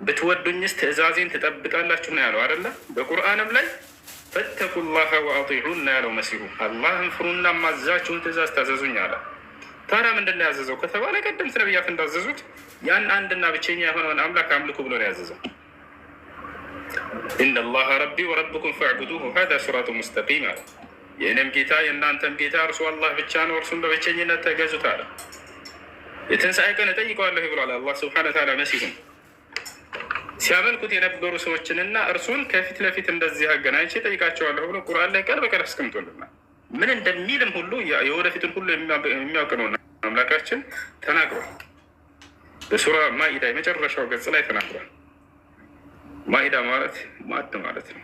ብትወዱኝስ ትእዛዜን ትጠብቃላችሁ ነው ያለው አይደለ? በቁርአንም ላይ ፈተቁላህ ወአጢዑን ነው ያለው መሲሁ። አላህን ፍሩና ማዛችሁን ትእዛዝ ታዘዙኝ አለ። ታዲያ ምንድን ነው ያዘዘው ከተባለ ቀደምት ነቢያት እንዳዘዙት ያን አንድና ብቸኛ የሆነውን አምላክ አምልኩ ብሎ ነው ያዘዘው። ኢነላህ ረቢ ወረብኩም ፈዕቡዱሁ ሀዛ ሲራጡ ሙስተቂም አለ። የእኔም ጌታ የእናንተም ጌታ እርሱ አላህ ብቻ ነው፣ እርሱን በብቸኝነት ተገዙት አለ። የትንሣኤ ቀን እጠይቀዋለሁ ብሏል አላህ ስብሐነ ወተዓላ መሲሁን ሲያመልኩት የነበሩ ሰዎችንና እርሱን ከፊት ለፊት እንደዚህ አገናኝቼ ጠይቃቸዋለሁ ብሎ ቁርአን ላይ ቀን በቀን አስቀምጦልናል። ምን እንደሚልም ሁሉ የወደፊትን ሁሉ የሚያውቅ ነው አምላካችን ተናግሯል። በሱራ ማኢዳ የመጨረሻው ገጽ ላይ ተናግሯል። ማኢዳ ማለት ማዕድ ማለት ነው።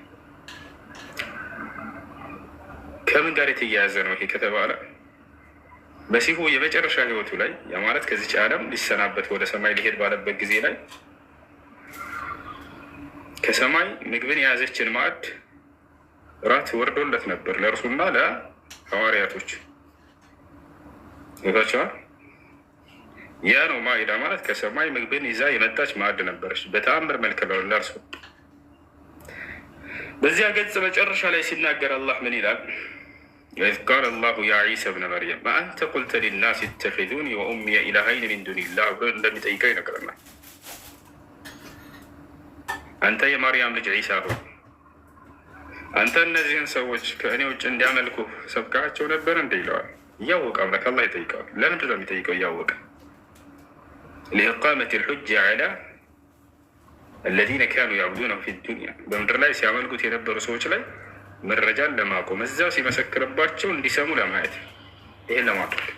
ከምን ጋር የተያያዘ ነው ይሄ ከተባለ መሲሁ የመጨረሻ ህይወቱ ላይ ያ ማለት ከዚች ዓለም ሊሰናበት ወደ ሰማይ ሊሄድ ባለበት ጊዜ ላይ ከሰማይ ምግብን የያዘችን ማዕድ ራት ወርዶለት ነበር ለእርሱና ለሐዋርያቶች ታቸዋል። ያ ነው ማኢዳ ማለት ከሰማይ ምግብን ይዛ የመጣች ማዕድ ነበረች በተአምር መልክ ነው ለእርሱ። በዚያ ገጽ መጨረሻ ላይ ሲናገር አላህ ምን ይላል? ወኢዝ ቃለ አላሁ ያ ዒሳ ብነ መርየም አአንተ ቁልተ ሊናስ ኢተኺዙኒ ወኡሚየ ኢላሀይን ሚን ዱኒላህ ብሎ እንደሚጠይቀው ይነግረናል። አንተ የማርያም ልጅ ዒሳ ሆይ አንተ እነዚህን ሰዎች ከእኔ ውጭ እንዲያመልኩ ሰብካቸው ነበር እንደ ይለዋል። እያወቀ አምላክ አላህ ይጠይቀዋል። ለምንድን ነው የሚጠይቀው? እያወቀ ሊኢቃመት ልሑጃ ዐላ አለዚነ ካኑ ያዕቡዱነሁ ፊ ዱንያ በምድር ላይ ሲያመልኩት የነበሩ ሰዎች ላይ መረጃን ለማቆም እዚያው ሲመሰክርባቸው እንዲሰሙ ለማየት ይሄን ለማድረግ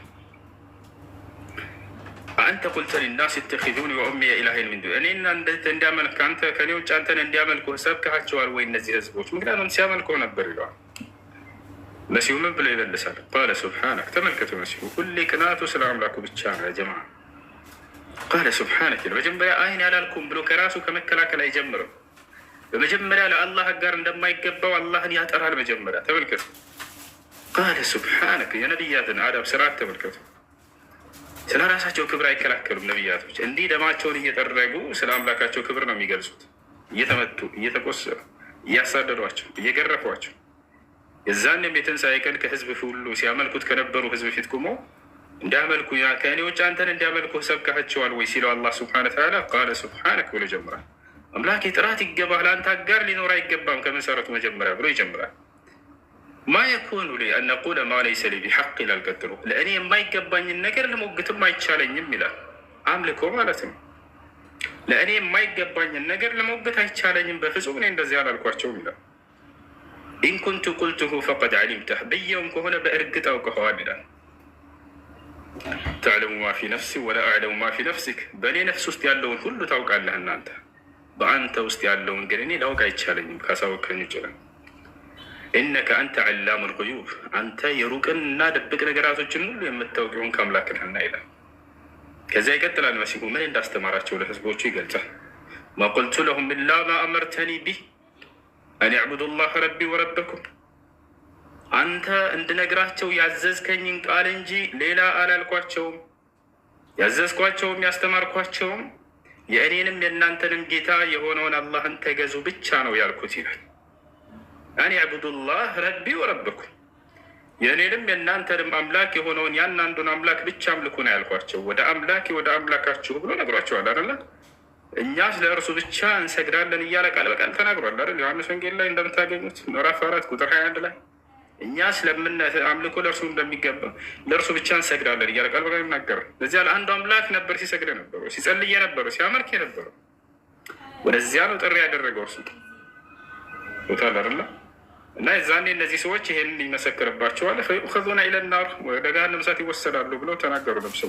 አንተ ቁልተ ሊናስ ኢተኺዙኒ ወኡሚየ ኢላሀይን ሚን ዱኒ እኔና እንዲያመልክ አንተ ከኔ ውጭ አንተን እንዲያመልኩ ሰብካቸዋል ወይ እነዚህ ህዝቦች? ምክንያቱም ሲያመልከው ነበር ይለዋል። መሲሁ ምን ብሎ ይመልሳል? ቃለ ሱብሓነክ ተመልከቱ፣ መሲሁ ሁሌ ቅናቱ ስለ አምላኩ ብቻ ነው ጀማ። ቃለ ሱብሓነክ መጀመሪያ አይን ያላልኩም ብሎ ከራሱ ከመከላከል አይጀምርም። በመጀመሪያ ለአላህ ጋር እንደማይገባው አላህን ያጠራል። መጀመሪያ ተመልከቱ። ቃለ ሱብሓነክ የነቢያትን አዳብ ስርዓት ተመልከቱ። ስለ ራሳቸው ክብር አይከላከሉም ነቢያቶች። እንዲህ ደማቸውን እየጠረጉ ስለ አምላካቸው ክብር ነው የሚገልጹት። እየተመቱ እየተቆሰሉ እያሳደዷቸው እየገረፏቸው የዛንም የትንሣኤ ቀን ከህዝብ ሁሉ ሲያመልኩት ከነበሩ ህዝብ ፊት ቁሞ እንዲያመልኩ ከእኔ ውጭ አንተን እንዲያመልኩ ሰብካቸዋል ወይ ሲለው አላህ ስብሐነ ወተዓላ ቃለ ሱብሓነክ ብሎ ይጀምራል። አምላክ ጥራት ይገባህ፣ ለአንተ አጋር ሊኖር አይገባም ከመሰረቱ መጀመሪያ ብሎ ይጀምራል። ማ የኩኑ ሊ አን አቁለ ማ ለይሰ ሊ ቢሐቅ ይላል። ቀጥሎ ለእኔ የማይገባኝን ነገር ልሞግትም አይቻለኝም ይላል። አምልኮ ማለት ነው። ለእኔ የማይገባኝን ነገር ልሞግት አይቻለኝም፣ በፍጹም እኔ እንደዚህ አላልኳቸውም ይላል። ኢን ኩንቱ ቁልቱሁ ፈቀድ ዓሊምተህ ብየውም ከሆነ በእርግጥ አውቀኸዋል ይላል። ተዕለሙ ማ ፊ ነፍሲ ወላ አዕለሙ ማ ፊ ነፍሲክ በእኔ ነፍስ ውስጥ ያለውን ሁሉ ታውቃለህ እናንተ፣ በአንተ ውስጥ ያለውን ግን እኔ ላውቅ አይቻለኝም ካሳወቀኝ ይችላል። ኢነከ አንተ ዓላሙ ልጉዩብ አንተ የሩቅንና ድብቅ ነገራቶችን ሁሉ የምታውቂውን ከአምላክ ነህና ይላል። ከዚያ ይቀጥላል መሲሁ ምን እንዳስተማራቸው ለህዝቦቹ ይገልጻል። ማ ቁልቱ ለሁም ኢላ ማ አመርተኒ ቢህ አን ዕቡዱ ላህ ረቢ ወረበኩም አንተ እንድነግራቸው ያዘዝከኝን ቃል እንጂ ሌላ አላልኳቸውም። ያዘዝኳቸውም ያስተማርኳቸውም የእኔንም የእናንተንም ጌታ የሆነውን አላህን ተገዙ ብቻ ነው ያልኩት ይላል። አን ዕቡዱ ላህ ረቢ ወረበኩም የእኔንም የእናንተንም አምላክ የሆነውን ያን አንዱን አምላክ ብቻ አምልኩ ነው ያልኳቸው። ወደ አምላኬ ወደ አምላካችሁ ብሎ ነግሯቸዋል አይደለ? እኛስ ለእርሱ ብቻ እንሰግዳለን እያለ ቃል በቃል ተናግሯል አይደል? ዮሐንስ ወንጌል ላይ እንደምታገኙት ምዕራፍ 4 ቁጥር 21 ላይ እኛስ ለምን አምልኮ ለእርሱ እንደሚገባ ለእርሱ ብቻ እንሰግዳለን እያለ ቃል በቃል ይናገራል። ለዚያ ለአንዱ አምላክ ነበር ሲሰግድ ነበረው፣ ሲጸልይ ነበረው፣ ሲያመልክ ነበረው። ወደዚያ ነው ጥሪ ያደረገው እርሱ ቦታ አይደለ? እና የዛኔ እነዚህ ሰዎች ይሄንን ይመሰክርባቸዋል። ፈዩኸዙነ ኢለናር ወደ ገሃነም እሳት ይወሰዳሉ ብለው ተናገሩ። ነብስ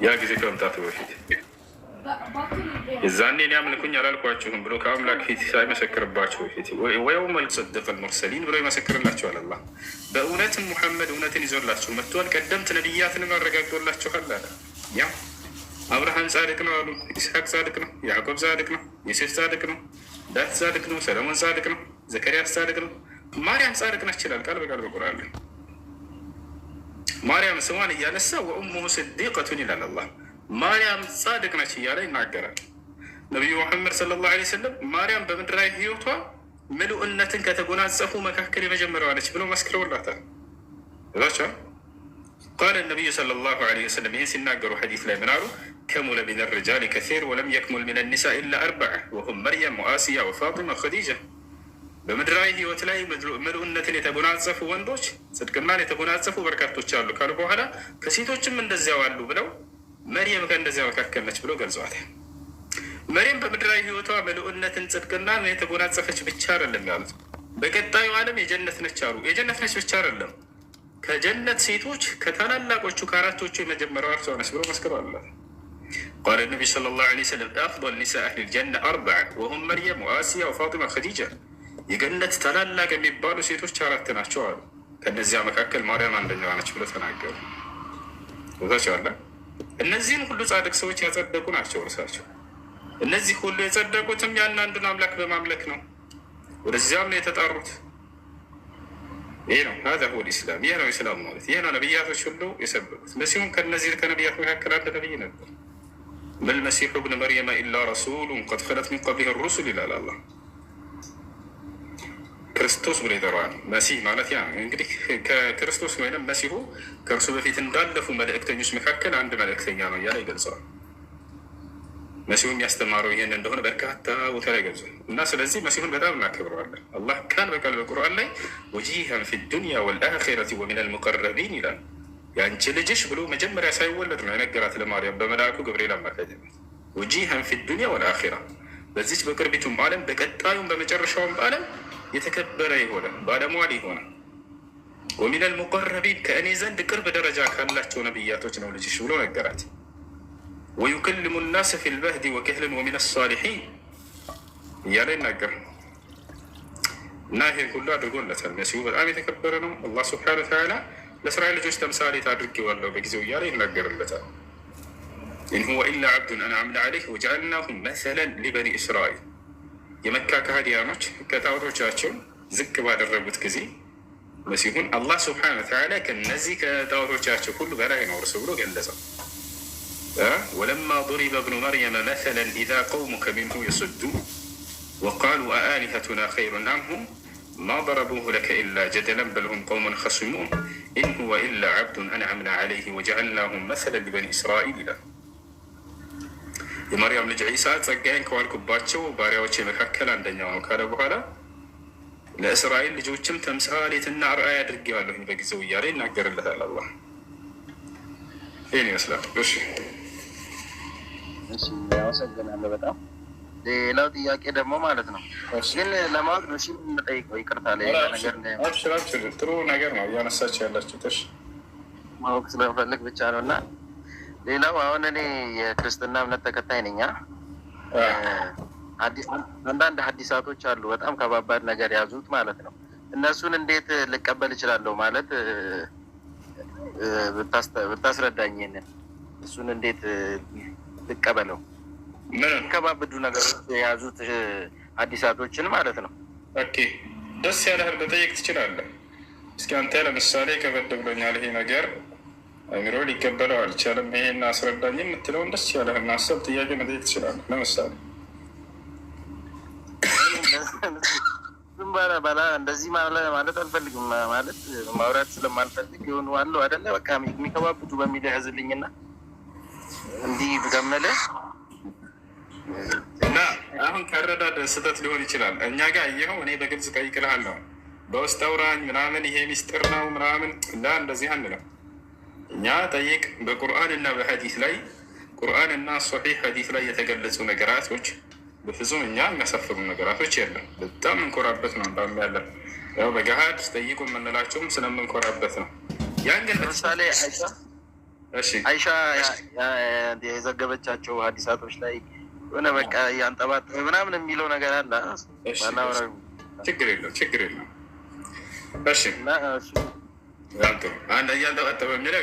ያ ጊዜ ከመምጣቱ በፊት የዛኔ እኔ አምልኩኝ አላልኳችሁም ብሎ ከአምላክ ፊት ሳይመሰክርባቸው በፊት ወየውመል ጸድቅ ልሙርሰሊን ብሎ ይመሰክርላቸዋል። አላህ በእውነትም ሙሐመድ እውነትን ይዞላቸው መጥቷል፣ ቀደምት ነቢያትንም አረጋግጦላቸዋል አለ። ያ አብርሃም ጻድቅ ነው አሉ፣ ኢስሐቅ ጻድቅ ነው፣ ያዕቆብ ጻድቅ ነው፣ ዮሴፍ ጻድቅ ነው፣ ዳዊት ጻድቅ ነው፣ ሰለሞን ጻድቅ ነው፣ ዘከርያስ ጻድቅ ነው፣ ማርያም ጻድቅ ነች ይላል ቃል በቃል በቁርአን ላይ። ማርያም ስሟን እያነሳ ወኡሙሁ ስዲቀቱን ይላል አላህ። ማርያም ጻድቅ ነች እያለ ይናገራል። ነቢዩ ሙሐመድ ሰለላሁ ዐለይሂ ወሰለም ማርያም በምድራዊ ህይወቷ ምሉእነትን ከተጎናጸፉ መካከል የመጀመሪያዋ ነች ብሎ መስክረውላታል። እዛቻ ቃለ ነቢዩ ሰለላሁ ዐለይሂ ወሰለም ይህን ሲናገሩ ሐዲስ ላይ ምን አሉ? ከሙለ ሚነ ሪጃሊ ከሲር ወለም የክሙል ሚነ ኒሳ ኢላ አርበዐ ወሁም መርየም ወአሲያ ወፋጢማ ወኸዲጃ። በምድራዊ ህይወት ላይ ምሉእነትን የተጎናጸፉ ወንዶች፣ ጽድቅናን የተጎናጸፉ በርካቶች አሉ ካሉ በኋላ ከሴቶችም እንደዚያው አሉ ብለው መርየም ከእንደዚያ መካከል ነች ብሎ ገልጸዋታል። መርየም በምድራዊ ህይወቷ ምሉእነትን ጽድቅናን የተጎናጸፈች ብቻ አይደለም ያሉት፣ በቀጣዩ ዓለም የጀነት ነች አሉ። የጀነት ነች ብቻ አይደለም፣ ከጀነት ሴቶች ከታላላቆቹ ከአራቶቹ የመጀመሪያዋ እርሷ ነች ብሎ መስክረዋል። ቃለ ነቢ ሰለላሁ ዐለይሂ ወሰለም አፍደል ኒሳ አህሊል ጀነ አርበዐ ወሁም መርየም ወአሲያ ወፋጢማ ወኸዲጃ። የገነት ታላላቅ የሚባሉ ሴቶች 4 ናቸው አሉ። ከእነዚያ መካከል ማርያም አንደኛዋ ነች ብሎ ተናገሩ። ቦታቸዋለ እነዚህን ሁሉ ጻድቅ ሰዎች ያጸደቁ ናቸው እርሳቸው። እነዚህ ሁሉ የጸደቁትም ያን አንዱን አምላክ በማምለክ ነው። ወደዚያም ነው የተጣሩት። ይህ ነው ሀዛ ሁወል ኢስላም። ይህ ነው ኢስላም ማለት። ይህ ነው ነቢያቶች ሁሉ የሰበኩት። መሲሁም ከነዚህ ከነቢያት መካከል አንድ ነቢይ ነበር። መልመሲሑ ብን መርየመ ኢላ ረሱሉን ቀድ ኸለት ሚን ቀብሊሂ ሩሱል ይላል አላህ። ክርስቶስ ብሎ ይጠራዋል። መሲህ ማለት ያ እንግዲህ ከክርስቶስ ወይም መሲሁ ከእርሱ በፊት እንዳለፉ መልእክተኞች መካከል አንድ መልእክተኛ ነው እያለ ይገልጸዋል። መሲሁ የሚያስተማረው ይህን እንደሆነ በርካታ ቦታ ላይ ገልጿል። እና ስለዚህ መሲሁን በጣም እናከብረዋለን። አላህ ቃል በቃል በቁርአን ላይ ወጂሃን ፊ ዱንያ ወልአኺረቲ ወሚነል ሙቀረቢን ይላል። የአንቺ ልጅሽ ብሎ መጀመሪያ ሳይወለድ ነው የነገራት ለማርያም በመልአኩ ገብርኤል አማካኝነት። ወጂሃን ፊ ዱንያ ወልአኺራ፣ በዚች በቅርቢቱም ዓለም በቀጣዩም በመጨረሻውም ዓለም የተከበረ የሆነ ባለሟል የሆነ ወሚነል ሙቀረቢን፣ ከእኔ ዘንድ ቅርብ ደረጃ ካላቸው ነቢያቶች ነው ልጅሽ ብሎ ነገራት። ወዩከልሙ ናስ ፊ ልመህዲ ወከህለን ወሚነ ሳሊሒን እያለ ይናገር እና ይሄን ሁሉ አድርጎለታል። መሲሁ በጣም የተከበረ ነው። አላህ ስብሐነሁ ወተዓላ ለእስራኤል ልጆች ተምሳሌት አድርጌዋለሁ በጊዜው እያለ ይናገርለታል። ኢን ሁወ ኢላ ዓብዱን አንዓምና ዐለይህ ወጀዐልናሁ መሰለን ሊበኒ እስራኤል። የመካ ከሃዲያኖች ከጣዖቶቻቸው ዝቅ ባደረጉት ጊዜ መሲሁን አላህ ስብሐነሁ ወተዓላ ከነዚህ ከጣዖቶቻቸው ሁሉ በላይ ነው እርሱ ብሎ ገለጸው። ወለማ ضሪበ ብኑ መርየመ መሰለን ኢዛ ቀውሙከ ሚንሁ የሱዱን ወቃሉ አአሊሀቱና ኸይሩን አምሁም ማ ضረቡሁ ለከ ኢላ ጀደለን በል ሁም ቀውሙን ኸሲሙን ኢን ሁወ ኢላ ዓብዱን አንዓምና ዐለይህ ወጀዐልናሁ መሰለን ሊበኒ እስራኤል ይላል። የማርያም ልጅ ዒሳ ጸጋዬን ከዋልኩባቸው ባሪያዎች መካከል አንደኛው ነው ካለ በኋላ ለእስራኤል ልጆችም ተምሳሌትና አርአያ አድርጌዋለሁኝ በጊዜው እያለ ይናገርለታል አላህ። ይህን ይመስላል። እሺ አመሰግናለሁ በጣም። ሌላው ጥያቄ ደግሞ ማለት ነው ግን ለማወቅ ነው የምጠይቀው፣ ይቅርታ ሌላ ነገር ጥሩ ነገር ነው እያነሳቸው ያላችሁት። እሺ ማወቅ ስለምፈልግ ብቻ ነው። እና ሌላው አሁን እኔ የክርስትና እምነት ተከታይ ነኝ። አንዳንድ ሀዲሳቶች አሉ በጣም ከባባድ ነገር ያዙት ማለት ነው። እነሱን እንዴት ልቀበል እችላለሁ ማለት ብታስረዳኝ፣ ይሄንን እሱን እንዴት ልቀበለው? ከባብዱ ነገሮች የያዙት ሀዲሳቶችን ማለት ነው። ኦኬ ደስ ያለህን መጠየቅ ትችላለህ። እስኪ አንተ ለምሳሌ ከበድ ብሎኛል ይሄ ነገር አሚሮ ሊቀበለው አልቻለም፣ ይሄን አስረዳኝ የምትለውን ደስ ያለህን ሀሳብ ጥያቄ መጠየቅ ትችላለህ። ለምሳሌ ዝም ባላ እንደዚህ ማለት አልፈልግም፣ ማለት ማውራት ስለማልፈልግ የሆኑ አለው አይደለ፣ በቃ የሚከባብዱ በሚል ያዝልኝና እንዲህ ብገመለ እና አሁን ከረዳድ ስህተት ሊሆን ይችላል። እኛ ጋር ይኸው እኔ በግልጽ ጠይቅልሃለሁ፣ በውስጥ አውራኝ ምናምን ይሄ ሚስጥር ነው ምናምን ላ እንደዚህ አንልም። እኛ ጠይቅ። በቁርአን እና በሀዲስ ላይ ቁርአን እና ሶሒህ ሀዲስ ላይ የተገለጹ ነገራቶች በፍጹም እኛ የሚያሳፍሩ ነገራቶች የለም። በጣም እንኮራበት ነው እንዳሉ ያለን ያው በገሃድ ጠይቁ የምንላቸውም ስለምንኮራበት ነው። ያን ግን ለምሳሌ አይሻ የዘገበቻቸው ሀዲሳቶች ላይ ሆነ በቃ ያንጠባጠበ ምናምን የሚለው ነገር አለ። ችግር የለም። እሺ አንተ እያንጠባጠበ የሚለው